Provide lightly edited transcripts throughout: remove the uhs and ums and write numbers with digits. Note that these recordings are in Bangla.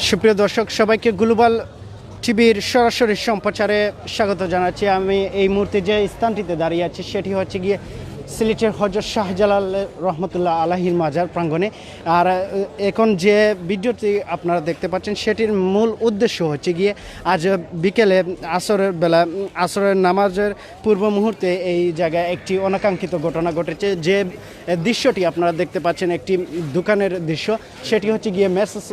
সুপ্রিয় দর্শক, সবাইকে গ্লোবাল টিভির সরাসরি সম্প্রচারে স্বাগত জানাচ্ছি। আমি এই মুহূর্তে যে স্থানটিতে দাঁড়িয়ে আছি সেটি হচ্ছে গিয়ে সিলেটের হযরত শাহজালাল রহমতুল্লাহ আলাহির মাজার প্রাঙ্গণে। আর এখন যে ভিডিওটি আপনারা দেখতে পাচ্ছেন সেটির মূল উদ্দেশ্য হচ্ছে গিয়ে আজ বিকেলে আসরের বেলা, আসরের নামাজের পূর্ব মুহূর্তে এই জায়গায় একটি অনাকাঙ্ক্ষিত ঘটনা ঘটেছে। যে দৃশ্যটি আপনারা দেখতে পাচ্ছেন একটি দোকানের দৃশ্য, সেটি হচ্ছে গিয়ে মেসেস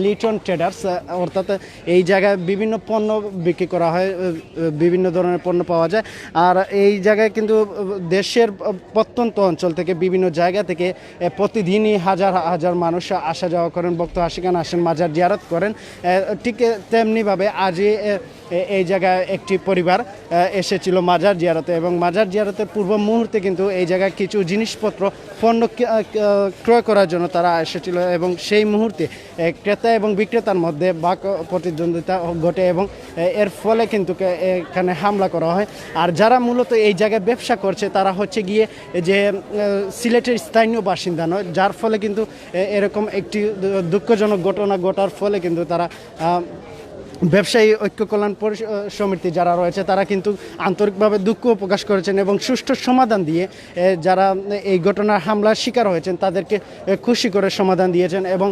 লিটন ট্রেডার্স। অর্থাৎ এই জায়গায় বিভিন্ন পণ্য বিক্রি করা হয়, বিভিন্ন ধরনের পণ্য পাওয়া যায়। আর এই জায়গায় কিন্তু দেশের প্রত্যন্ত অঞ্চল থেকে বিভিন্ন জায়গা থেকে প্রতিদিনই হাজার হাজার মানুষ আসা যাওয়া করেন, ভক্ত আশিকান আসেন, মাজার জিয়ারত করেন। ঠিক তেমনিভাবে আজই এই জায়গায় একটি পরিবার এসেছিল মাজার জিয়ারতে, এবং মাজার জিয়ারতের পূর্ব মুহূর্তে কিন্তু এই জায়গায় কিছু জিনিসপত্র পণ্য ক্রয় করার জন্য তারা এসেছিল, এবং সেই মুহূর্তে ক্রেতা এবং বিক্রেতার মধ্যে বাক প্রতিদ্বন্দ্বিতা ঘটে এবং এর ফলে কিন্তু এখানে হামলা করা হয়। আর যারা মূলত এই জায়গায় ব্যবসা করছে তারা হচ্ছে গিয়ে যে সিলেটের স্থানীয় বাসিন্দা নয়, যার ফলে কিন্তু এরকম একটি দুঃখজনক ঘটনা ঘটার ফলে কিন্তু তারা ব্যবসায়ী ঐক্য কল্যাণ সমিতি যারা রয়েছে তারা কিন্তু আন্তরিকভাবে দুঃখ প্রকাশ করেছেন এবং সুষ্ঠু সমাধান দিয়ে যারা এই ঘটনার হামলার শিকার হয়েছেন তাদেরকে খুশি করে সমাধান দিয়েছেন। এবং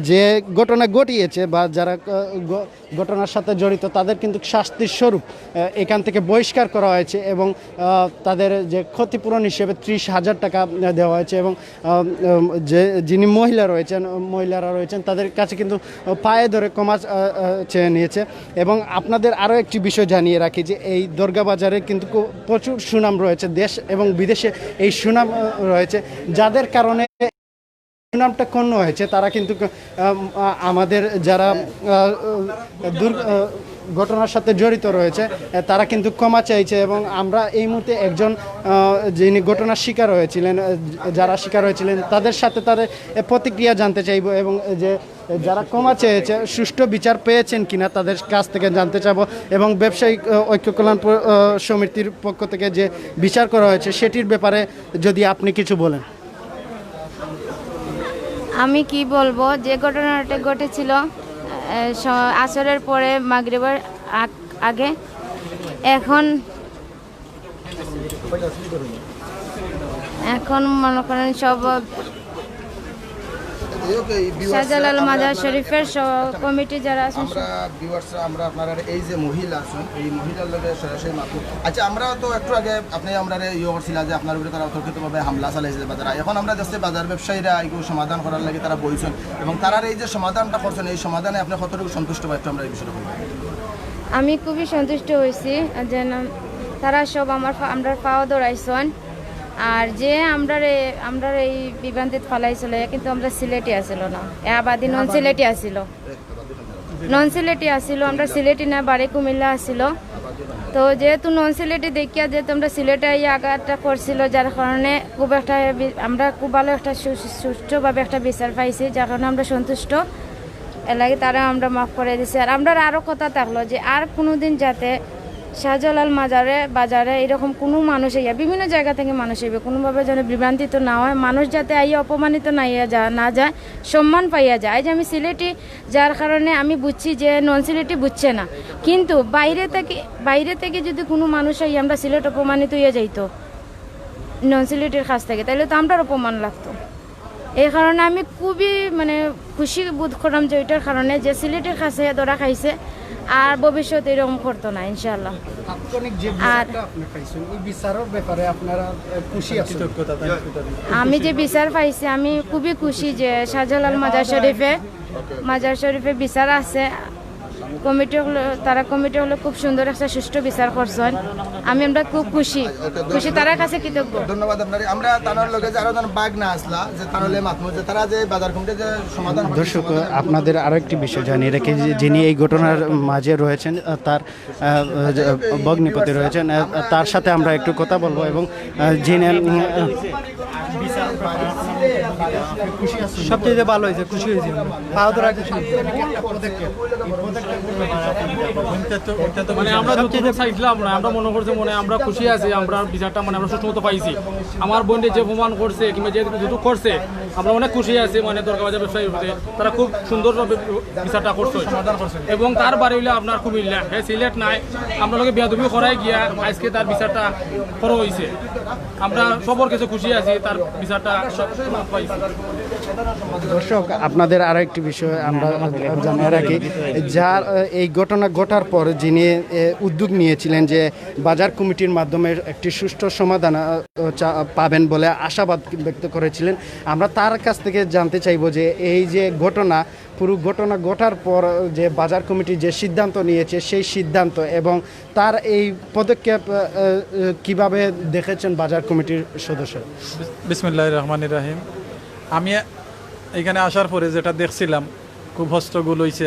যে ঘটনা ঘটিয়েছে বা যারা ঘটনার সাথে জড়িত তাদের কিন্তু শাস্তির স্বরূপ এখান থেকে বহিষ্কার করা হয়েছে, এবং তাদের যে ক্ষতিপূরণ হিসেবে 30,000 টাকা দেওয়া হয়েছে। এবং যিনি মহিলারা রয়েছেন তাদের কাছে কিন্তু পায়ে ধরে ক্ষমা চেয়ে নিয়েছে। এবং আপনাদের আরও একটি বিষয় জানিয়ে রাখি যে এই দরগা বাজারে কিন্তু প্রচুর সুনাম রয়েছে, দেশ এবং বিদেশে এই সুনাম রয়েছে। যাদের কারণে সুনামটা ক্ষুণ্ণ হয়েছে তারা কিন্তু আমাদের যারা ঘটনার সাথে জড়িত রয়েছে তারা কিন্তু ক্ষমা চাইছে। এবং আমরা এই মুহূর্তে একজন যিনি ঘটনার শিকার হয়েছিলেন, যারা শিকার হয়েছিলেন তাদের সাথে তাদের প্রতিক্রিয়া জানতে চাইব, এবং যে যারা ক্ষমা চেয়েছে সুষ্ঠু বিচার পেয়েছেন কিনা তাদের কাছ থেকে জানতে চাবো, এবং ব্যবসায়িক ঐক্য কল্যাণ সমিতির পক্ষ থেকে যে বিচার করা হয়েছে সেটির ব্যাপারে যদি আপনি কিছু বলেন। আমি কি বলবো, যে ঘটনাটা ঘটেছিল আসরের পরে মাগরিবের আগে, এখন মনে করেন সব শাহজালাল মাজার শরীফের কমিটি যারা আছেন, আমরা আপনারা এই যে মহিলা আছেন এই মহিলার লগে সরাসরি মাত্র আচ্ছা, আমরা তো একটু আগে আপনি আমরা করছিল যে আপনার উপরে তারা অতর্কিতভাবে হামলা চালাইছে বাজারে। এখন আমরা যাচ্ছি বাজার ব্যবসায়ীরা এগুলো সমাধান করার লাগে তারা বলছেন, এবং তারা এই যে সমাধানটা করছেন এই সমাধানে আপনি কতটুকু সন্তুষ্ট পাচ্ছেন আমরা এই বিষয়টা বলবো। আমি খুবই সন্তুষ্ট হয়েছি যে তারা সব আমরা পাওয়া দৌড়াইছেন। আর যে আমরা এই বিভ্রান্তিত ফালাইছিল কিন্তু আমরা সিলেটি আসিল না, আবাদি নন সিলেটি আসিল, আমরা সিলেটি না বাড়ি কুমিল্লা আসিল। তো যেহেতু নন সিলেটি দেখিয়া যেহেতু আমরা সিলেটে আগাটা করছিল, যার কারণে আমরা খুব ভালো একটা সুষ্ঠুভাবে একটা বিচার পাইছি, যার কারণে আমরা সন্তুষ্ট। এর লাগে তারা আমরা মাফ করে দিছি। আর আমরা আরও কথা থাকলো যে আর কোনোদিন যাতে শাহজালাল বাজারে এরকম কোনো মানুষ বিভিন্ন জায়গা থেকে মানুষ কোনোভাবে যেন বিভ্রান্তিত না হয়, মানুষ যাতে অপমানিত না যায়, সম্মান পাইয়া যায়। যে আমি সিলেটি, যার কারণে আমি বুঝছি যে নন সিলেটি বুঝছে না, কিন্তু বাইরে থেকে যদি কোনো মানুষ আমরা সিলেট অপমানিত হয়ে যাইতো নন সিলেটের কাছ থেকে, তাহলে তো আমরার অপমান লাগতো। এই কারণে আমি খুবই খুশি বোধ করলাম যে ওইটার কারণে যে সিলেটের কাছে ধরা খাইছে আর ভবিষ্যতে এরকম করতো না ইনশাআল্লাহ। আমি যে বিচার পাইছি আমি খুবই খুশি যে শাহজালাল মাজার শরীফে বিচার আছে। কমিটি হলো খুব সুন্দর একটা সুষ্ঠু বিচার করছেন। আমরা খুব খুশি তার কাছে কৃতজ্ঞ। ধন্যবাদ আপনার। আমরা তার লগে যারা বাগ না আসলা যে তাহলে মাতমুজ যে তারা যে বাজার কমিটি যে সমাধান। দর্শক, আপনাদের আরো একটি বিষয় জানিয়ে রেখে যিনি এই ঘটনার মাঝে রয়েছেন তার ভগ্নিপতি রয়েছেন, তার সাথে আমরা একটু কথা বলবো। এবং যিনি সবচেয়ে ভালো হয়েছে, খুশি হয়েছি, পাওয়া ধরা খুশি হয়েছি। মানে আমরা যতটুকু চাইছিলাম না, আমরা মনে করছি মনে আমরা খুশি আছি, আমরা বিচারটা মানে আমরা সুষ্ঠুমতো পাইছি। আমার বোনটি যে প্রমাণ করছে কিংবা যে যেটুকু করছে আমরা অনেক খুশি আছি। মানে দরগা বাজার ব্যবসায়ী তারা খুব সুন্দর বিচারটা করছে এবং তার বাড়ি হইলে আপনার কুমিল্লা, হ্যাঁ সিলেট নাই, আমরা লোকে বেয়াদবি করাই গিয়া আজকে তার বিচারটা করা হয়েছে। আমরা সবর কিছু খুশি আছি, তার বিচারটা সব পাইছি। দর্শক, আপনাদের আরো একটি বিষয় আমরা জানিয়ে রাখি, যার এই ঘটনা ঘটার পর যিনি উদ্যোগ নিয়েছিলেন যে বাজার কমিটির মাধ্যমে একটি সুষ্ঠু সমাধান পাবেন বলে আশাবাদ ব্যক্ত করেছিলেন, আমরা তার কাছ থেকে জানতে চাইব যে এই যে পুরো ঘটনা ঘটার পর যে বাজার কমিটি যে সিদ্ধান্ত নিয়েছে সেই সিদ্ধান্ত এবং তার এই পদক্ষেপ কিভাবে দেখেছেন বাজার কমিটির সদস্য। বিসমিল্লাহির রহমানির রহিম। আমি এখানে আসার পরে যেটা দেখছিলাম খুব হস্তগোল হয়েছে,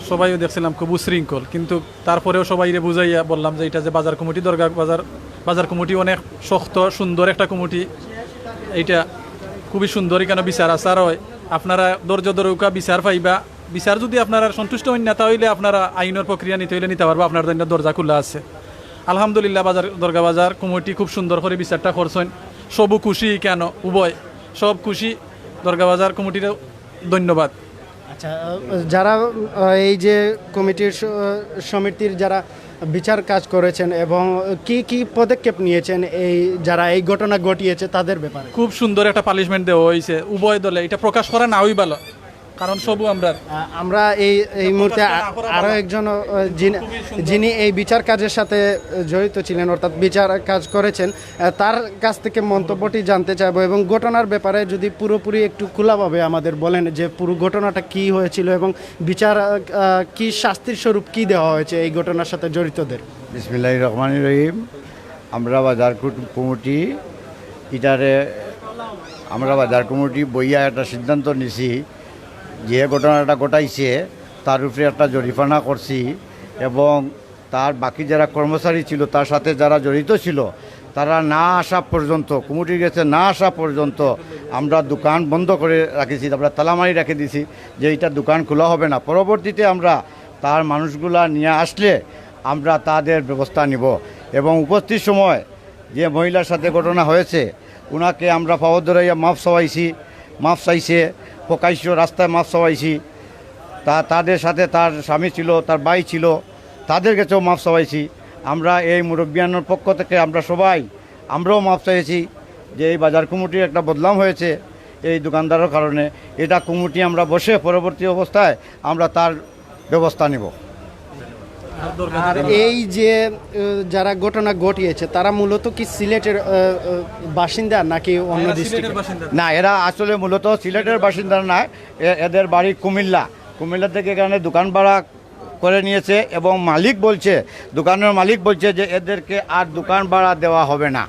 সবাইও দেখছিলাম খুব উশৃঙ্খল, কিন্তু তারপরেও সবাইরে বুঝাইয়া বললাম যে এটা যে বাজার কমিটি দরগা বাজার কমিটি অনেক শক্ত সুন্দর একটা কমিটি, এইটা খুবই সুন্দর, এখানে বিচার আচার হয়, আপনারা ধৈর্য ধরৌকা বিচার পাইবা। বিচার যদি আপনারা সন্তুষ্ট হন না তাহলে আপনারা আইনের প্রক্রিয়া নিতে হইলে নিতে পারবো, আপনার জন্য দরজা খোলা আছে। আলহামদুলিল্লাহ দরগা বাজার কমিটি খুব সুন্দর করে বিচারটা করছেন, সবু খুশি, কেন উভয় সব খুশি। দরগা বাজার কমিটির ধন্যবাদ। আচ্ছা, যারা এই যে কমিটির সমিতির যারা বিচার কাজ করেছেন এবং কি কি পদক্ষেপ নিয়েছেন এই যারা এই ঘটনা ঘটিয়েছে তাদের ব্যাপারে? খুব সুন্দর একটা পানিশমেন্ট দেওয়া হয়েছে উভয় দলে, এটা প্রকাশ করা না হই ভালো, কারণ সবু আমরা এই মুহূর্তে আরও একজন যিনি এই বিচার কাজের সাথে জড়িত ছিলেন, অর্থাৎ বিচার কাজ করেছেন, তার কাছ থেকে মন্তব্যটি জানতে চাইবো এবং ঘটনার ব্যাপারে যদি পুরোপুরি একটু খোলাভাবে আমাদের বলেন যে পুরো ঘটনাটা কি হয়েছিল এবং বিচার কি শাস্তির স্বরূপ কি দেওয়া হয়েছে এই ঘটনার সাথে জড়িতদের। বিসমিল্লাহির রহমানির রহিম। আমরা বাজার কমিটি বাজার কমিটি বইয়া একটা সিদ্ধান্ত নিছি, যে ঘটনাটা ঘটাইছে তার উপরে একটা জরিমানা করছি এবং তার বাকি যারা কর্মচারী ছিল তার সাথে যারা জড়িত ছিল তারা না আসা পর্যন্ত, কমিটির কাছে না আসা পর্যন্ত আমরা দোকান বন্ধ করে রাখেছি, আমরা তালামারি রেখে দিছি যে এইটা দোকান খোলা হবে না। পরবর্তীতে আমরা তার মানুষগুলা নিয়ে আসলে আমরা তাদের ব্যবস্থা নিব এবং উপস্থিত সময় যে মহিলার সাথে ঘটনা হয়েছে ওনাকে আমরা পাওয়া ধরাইয়া মাফ চাইছে, প্রকাশ্য রাস্তায় মাফ চাইছি। তাদের সাথে তার স্বামী ছিল, তার ভাই ছিল, তাদের কাছেও মাফ চাইছি। আমরা এই মুরব্বিয়ানোর পক্ষ থেকে আমরাও মাফ চাইছি যে এই বাজার কমিটির একটা বদনাম হয়েছে এই দোকানদারের কারণে। এটা কমিটি আমরা বসে পরবর্তী অবস্থায় আমরা তার ব্যবস্থা নিব। আর এই যে যারা ঘটনা ঘটিয়েছে তারা মূলত কি সিলেটের বাসিন্দা নাকি অন্য ডিস্ট্রিক্টের বাসিন্দা? না, এরা আসলে মূলত সিলেটের বাসিন্দা নয়, এদের বাড়ি কুমিল্লা থেকে এখানে দোকান ভাড়া করে নিয়েছে এবং দোকানের মালিক বলছে যে এদেরকে আর দোকান ভাড়া দেওয়া হবে না।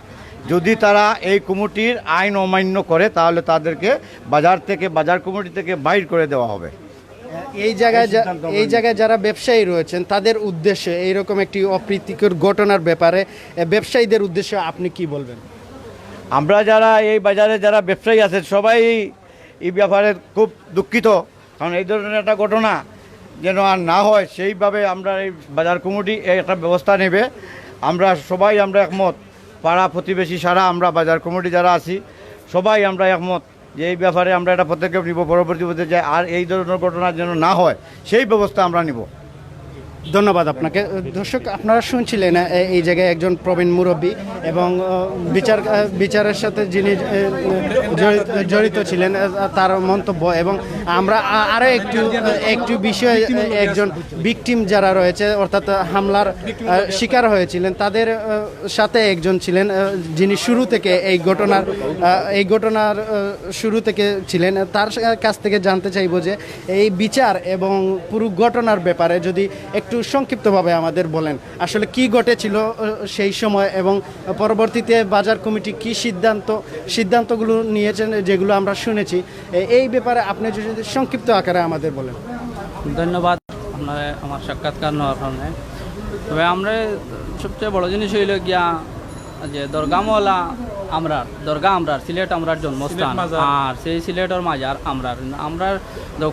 যদি তারা এই কমিটির আইন অমান্য করে তাহলে তাদেরকে বাজার কমিটি থেকে বাইর করে দেওয়া হবে। এই জায়গায় যারা ব্যবসায়ী রয়েছেন তাদের উদ্দেশ্যে এইরকম একটি অপ্রীতিকর ঘটনার ব্যাপারে ব্যবসায়ীদের উদ্দেশ্যে আপনি কি বলবেন? আমরা যারা এই বাজারে যারা ব্যবসায়ী আছে সবাই এই ব্যাপারে খুব দুঃখিত, কারণ এই ধরনের একটা ঘটনা যেন আর না হয় সেইভাবে আমরা এই বাজার কমিটি একটা ব্যবস্থা নেবে। আমরা একমত, পাড়া প্রতিবেশী সারা আমরা বাজার কমিটি যারা আছি সবাই আমরা একমত যে এই ব্যাপারে আমরা একটা পদক্ষেপ নিব, পরবর্তী পর্যায়ে আর এই ধরনের ঘটনা যেন না হয় সেই ব্যবস্থা আমরা নিব। ধন্যবাদ আপনাকে। দর্শক, আপনারা শুনছিলেন এই জায়গায় একজন প্রবীণ মুরব্বী এবং বিচারের সাথে যিনি জড়িত ছিলেন তার মন্তব্য এবং আমরা আরও একটু বিষয় একজন ভিকটিম যারা রয়েছে অর্থাৎ হামলার শিকার হয়েছিলেন তাদের সাথে একজন ছিলেন যিনি শুরু থেকে এই ঘটনার শুরু থেকে ছিলেন, তার কাছ থেকে জানতে চাইব যে এই বিচার এবং পুরো ঘটনার ব্যাপারে যদি একটু সংক্ষিপ্তভাবে আমাদের বলেন আসলে কি ঘটেছিল সেই সময় এবং পরবর্তীতে বাজার কমিটি কি সিদ্ধান্তগুলো নিয়েছেন যেগুলো আমরা শুনেছি, এই ব্যাপারে আপনি যদি সংক্ষিপ্ত আকারে আমাদের বলেন। ধন্যবাদ আপনার আমার সাক্ষাৎকার নেওয়ার কারণে। তবে আমরা সবচেয়ে বড় জিনিস হইল গিয়া যে দরগামওয়ালা আমরার দরগা আমরার সিলেট আমরার জন্মস্থান সিলেট মাজার। আর সেই সিলেটের মাজার আমরার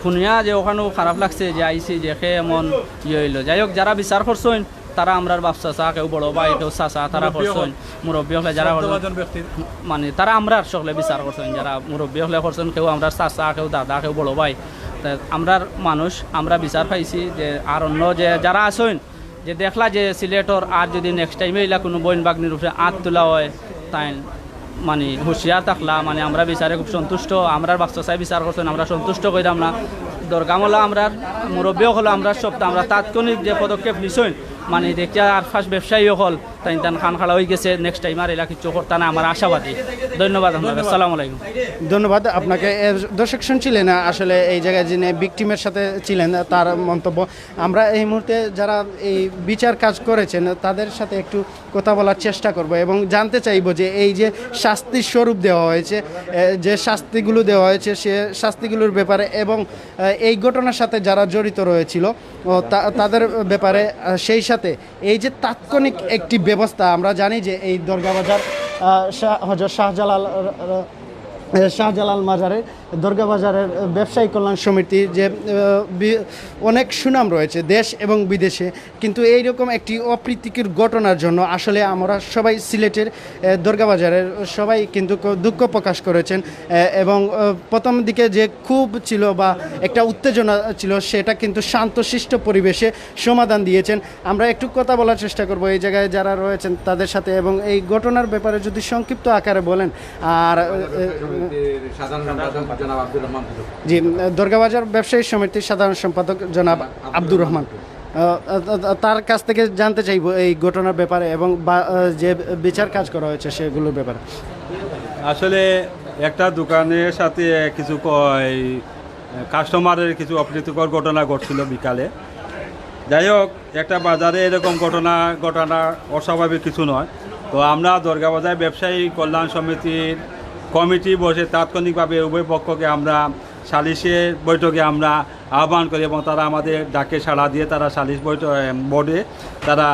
শুনিয়া যে ওখানেও খারাপ লাগছে যে আইসি যে খে এমন ইয়ে হইলো। যাই হোক, যারা বিচার করছেন তারা আমরার বাপসা চা, কেউ বড় ভাই, কেউ চাচা, তারা করছেন মুরব্বী হলে যারা করছেন, শ্রদ্ধাভাজন ব্যক্তি মানে তারা আমরার সকলে বিচার করছেন, যারা মুরব্বী হলে করছেন, কেউ আমরার চাচা, কেউ দাদা, কেউ বড় ভাই। তা আমরার মানুষ আমরা বিচার পাইছি যে আর অন্য যে যারা আছেন যে দেখলা যে সিলেটর আর যদি নেক্সট টাইমে এলা কোনো বইন বাগনির উপরে আত তোলা হয় তাই মানে হুঁশিয়ার থাকলা, মানে আমরা বিচারে খুব সন্তুষ্ট। আমরার বাচ্চাই বিচার করছেন, আমরা সন্তুষ্ট কইরাম না। দরগামলা আমরার মুরব্বী হলো আমরা সপ্তাহ আমরা তাৎক্ষণিক যে পদক্ষেপ নিছেন, মানে দেখিয়া আর ফার্স্ট ব্যবসায়ী হল তাই তান খান খালা হয়ে গেছে, নেক্সট টাইম আর এলা কিছু করতে না, আমার আশাবাদী। ধন্যবাদ আপনাকে, আসসালামু আলাইকুম। ধন্যবাদ আপনাকে। দর্শক শুনছিলেন আসলে এই জায়গায় যিনি ভিকটিমের সাথে ছিলেন তার মন্তব্য। আমরা এই মুহূর্তে যারা এই বিচার কাজ করেছেন তাদের সাথে একটু কথা বলার চেষ্টা করব এবং জানতে চাইব যে এই যে শাস্তির স্বরূপ দেওয়া হয়েছে, যে শাস্তিগুলো দেওয়া হয়েছে সে শাস্তিগুলোর ব্যাপারে এবং এই ঘটনার সাথে যারা জড়িত রয়েছিল তাদের ব্যাপারে, সেই সাথে এই যে তাৎক্ষণিক একটি ব্যবস্থা। আমরা জানি যে এই দরগাবাজার হযরত শাহজালাল মাজারে দরগাবাজারের ব্যবসায়ী কল্যাণ সমিতি যে অনেক সুনাম রয়েছে দেশ এবং বিদেশে, কিন্তু এইরকম একটি অপ্রীতিকর ঘটনার জন্য আসলে আমরা সবাই সিলেটের দরগাবাজারের সবাই কিন্তু দুঃখ প্রকাশ করেছেন এবং প্রথম দিকে যে ক্ষোভ ছিল বা একটা উত্তেজনা ছিল সেটা কিন্তু শান্তশিষ্ট পরিবেশে সমাধান দিয়েছেন। আমরা একটু কথা বলার চেষ্টা করব এই জায়গায় যারা রয়েছেন তাদের সাথে এবং এই ঘটনার ব্যাপারে যদি সংক্ষিপ্ত আকারে বলেন। আর জি, দরগাবাজার ব্যবসায়ী সমিতির সাধারণ সম্পাদক জনাব আব্দুর রহমান, তার কাছ থেকে জানতে চাইব এই ঘটনার ব্যাপারে এবং যে বিচার কাজ করা হয়েছে সেগুলোর ব্যাপারে। আসলে একটা দোকানের সাথে কিছু কাস্টমারের কিছু অপ্রীতিকর ঘটনা ঘটছিল বিকালে। যাই হোক, একটা বাজারে এরকম ঘটনা অস্বাভাবিক কিছু নয়। তো আমরা দরগাবাজার ব্যবসায়ী কল্যাণ সমিতির কমিটি বসে তাৎক্ষণিকভাবে উভয় পক্ষকে আমরা সালিশের বৈঠকে আমরা আহ্বান করি এবং তারা আমাদের ডাকে সাড়া দিয়ে তারা সালিশ বোর্ডে তারা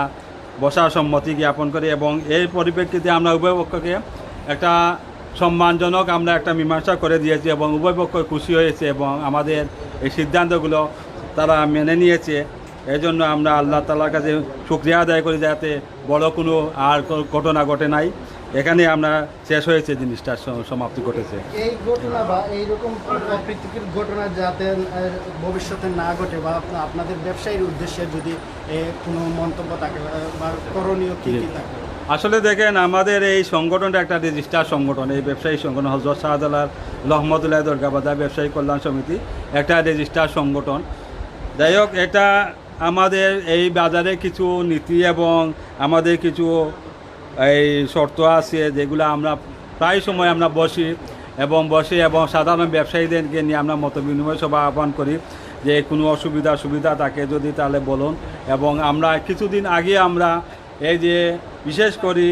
বসার সম্মতি জ্ঞাপন করে এবং এর পরিপ্রেক্ষিতে আমরা উভয় পক্ষকে একটা সম্মানজনক আমরা একটা মীমাংসা করে দিয়েছি এবং উভয় পক্ষ খুশি হয়েছে এবং আমাদের এই সিদ্ধান্তগুলো তারা মেনে নিয়েছে। এই জন্য আমরা আল্লাহ তাআলার কাছে শুকরিয়া আদায় করি যাতে বড় কোনো আর ঘটনা ঘটে নাই, এখানে আমরা শেষ হয়েছে, জিনিসটার সমাপ্তি ঘটেছে। এই ঘটনা বা এইরকম অপ্রীতিকর ঘটনা যাতে ভবিষ্যতে না ঘটে বা আপনাদের ব্যবসায়ীর উদ্দেশ্যে যদি কোনো মন্তব্য থাকে বা করণীয় কী কী থাকে? আসলে দেখেন, আমাদের এই সংগঠনটা একটা রেজিস্টার সংগঠন, এই ব্যবসায়ী সংগঠন হযরত শাহজালাল রহমতুল্লাহ দরগাবাজার ব্যবসায়ী কল্যাণ সমিতি একটা রেজিস্টার সংগঠন। যাই হোক, এটা আমাদের এই বাজারে কিছু নীতি এবং আমাদের কিছু এই শর্ত আছে যেগুলো আমরা প্রায় সময় আমরা বসি এবং সাধারণ ব্যবসায়ীদেরকে নিয়ে আমরা মত বিনিময় সভা আহ্বান করি যে কোনো সুবিধা থাকে যদি তাহলে বলুন। এবং আমরা কিছুদিন আগে আমরা এই যে বিশেষ করে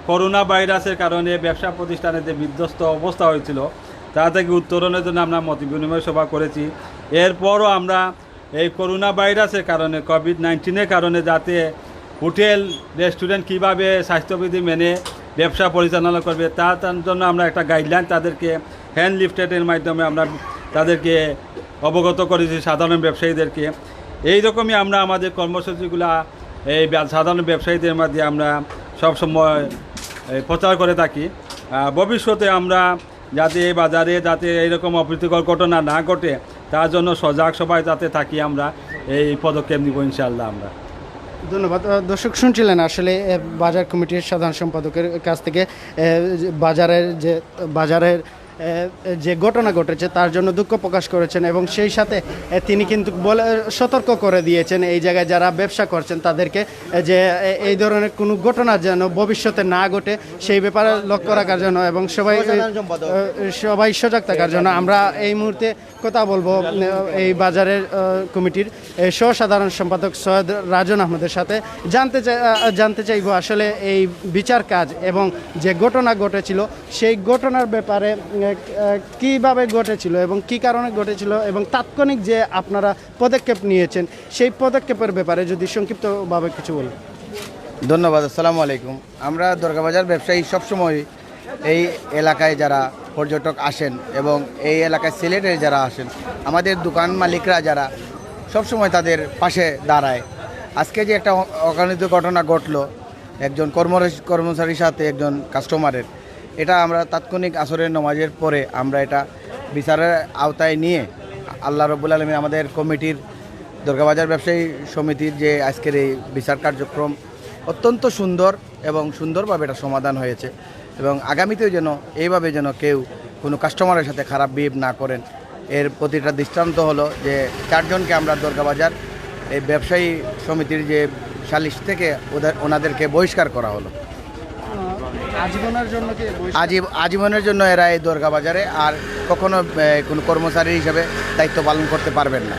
করোনা ভাইরাসের কারণে ব্যবসা প্রতিষ্ঠানের যে বিধ্বস্ত অবস্থা হয়েছিল তা থেকে উত্তরণের জন্য আমরা মত বিনিময় সভা করেছি। এরপরও আমরা এই করোনা ভাইরাসের কারণে কোভিড-19 কারণে যাতে হোটেল রেস্টুরেন্ট কীভাবে স্বাস্থ্যবিধি মেনে ব্যবসা পরিচালনা করবে তার জন্য আমরা একটা গাইডলাইন তাদেরকে হ্যান্ড লিফটেডের মাধ্যমে আমরা তাদেরকে অবগত করেছি সাধারণ ব্যবসায়ীদেরকে। এই রকমই আমরা আমাদের কর্মসূচিগুলা এই সাধারণ ব্যবসায়ীদের মধ্যে আমরা সবসময় প্রচার করে থাকি। ভবিষ্যতে আমরা যাতে এই বাজারে যাতে এইরকম অপ্রীতিকর ঘটনা না ঘটে তার জন্য সজাগ সবাই যাতে থাকি আমরা এই পদক্ষেপ নিব ইনশাআল্লাহ। আমরা ধন্যবাদ। দর্শক শুনছিলেন আসলে বাজার কমিটির সাধারণ সম্পাদকের কাছ থেকে বাজারের যে ঘটনা ঘটেছে তার জন্য দুঃখ প্রকাশ করেছেন এবং সেই সাথে তিনি কিন্তু সতর্ক করে দিয়েছেন এই জায়গায় যারা ব্যবসা করছেন তাদেরকে যে এই ধরনের কোনো ঘটনা যেন ভবিষ্যতে না ঘটে সেই ব্যাপারে লক্ষ্য রাখার জন্য এবং সবাই সজাগ থাকার জন্য। আমরা এই মুহূর্তে কথা বলবো এই বাজারের কমিটির সাধারণ সম্পাদক সৈয়দ রাজন আহমেদের সাথে। জানতে চাইব আসলে এই বিচার কাজ এবং যে ঘটনা ঘটেছিল সেই ঘটনার ব্যাপারে কিভাবে ঘটেছিল এবং কি কারণে ঘটেছিল এবং তাৎক্ষণিক যে আপনারা পদক্ষেপ নিয়েছেন সেই পদক্ষেপের ব্যাপারে যদি সংক্ষিপ্তভাবে কিছু বলেন। ধন্যবাদ। আসসালামু আলাইকুম। আমরা দরগাবাজার ব্যবসায়ী সবসময় এই এলাকায় যারা পর্যটক আসেন এবং এই এলাকায় সিলেটের যারা আসেন, আমাদের দোকান মালিকরা যারা সবসময় তাদের পাশে দাঁড়ায়। আজকে যে একটা অকারণিত ঘটনা ঘটলো একজন কর্মচারীর সাথে একজন কাস্টমারের, এটা আমরা তাৎক্ষণিক আসরের নামাজের পরে আমরা এটা বিচারের আওতায় নিয়ে আল্লাহ রব্বুল আলামিন আমাদের কমিটির দুর্গাবাজার ব্যবসায়ী সমিতির যে আজকের এই বিচার কার্যক্রম অত্যন্ত সুন্দর এবং সুন্দরভাবে এটা সমাধান হয়েছে এবং আগামীতেও যেন এইভাবে যেন কেউ কোনো কাস্টমারের সাথে খারাপ বিহেভ না করেন, এর প্রতিটা দৃষ্টান্ত হলো যে 4 জনকে আমরা দুর্গাবাজার এই ব্যবসায়ী সমিতির যে সালিশ থেকে ওনাদেরকে বহিষ্কার করা হলো। আজীবনের জন্য কি আজীবনের জন্য এরা এই দুর্গাবাজারে আর কখনো কোনো কর্মচারী হিসেবে দায়িত্ব পালন করতে পারবেন না।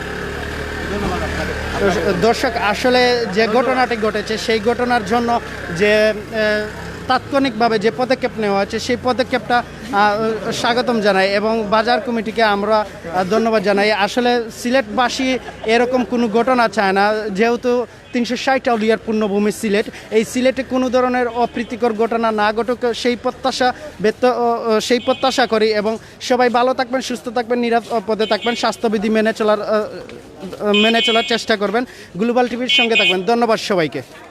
দর্শক, আসলে যে ঘটনাটি ঘটেছে সেই ঘটনার জন্য যে তাৎক্ষণিকভাবে যে পদক্ষেপ নেওয়া হয়েছে সেই পদক্ষেপটা স্বাগতম জানাই এবং বাজার কমিটিকে আমরা ধন্যবাদ জানাই। আসলে সিলেটবাসী এরকম কোনো ঘটনা চায় না, যেহেতু 360 আউলিয়ার পূর্ণভূমি সিলেট, এই সিলেটে কোনো ধরনের অপ্রীতিকর ঘটনা না ঘটুক সেই প্রত্যাশা করি এবং সবাই ভালো থাকবেন, সুস্থ থাকবেন, নিরাপদে থাকবেন, স্বাস্থ্যবিধি মেনে চলার চেষ্টা করবেন। গ্লোবাল টিভির সঙ্গে থাকবেন। ধন্যবাদ সবাইকে।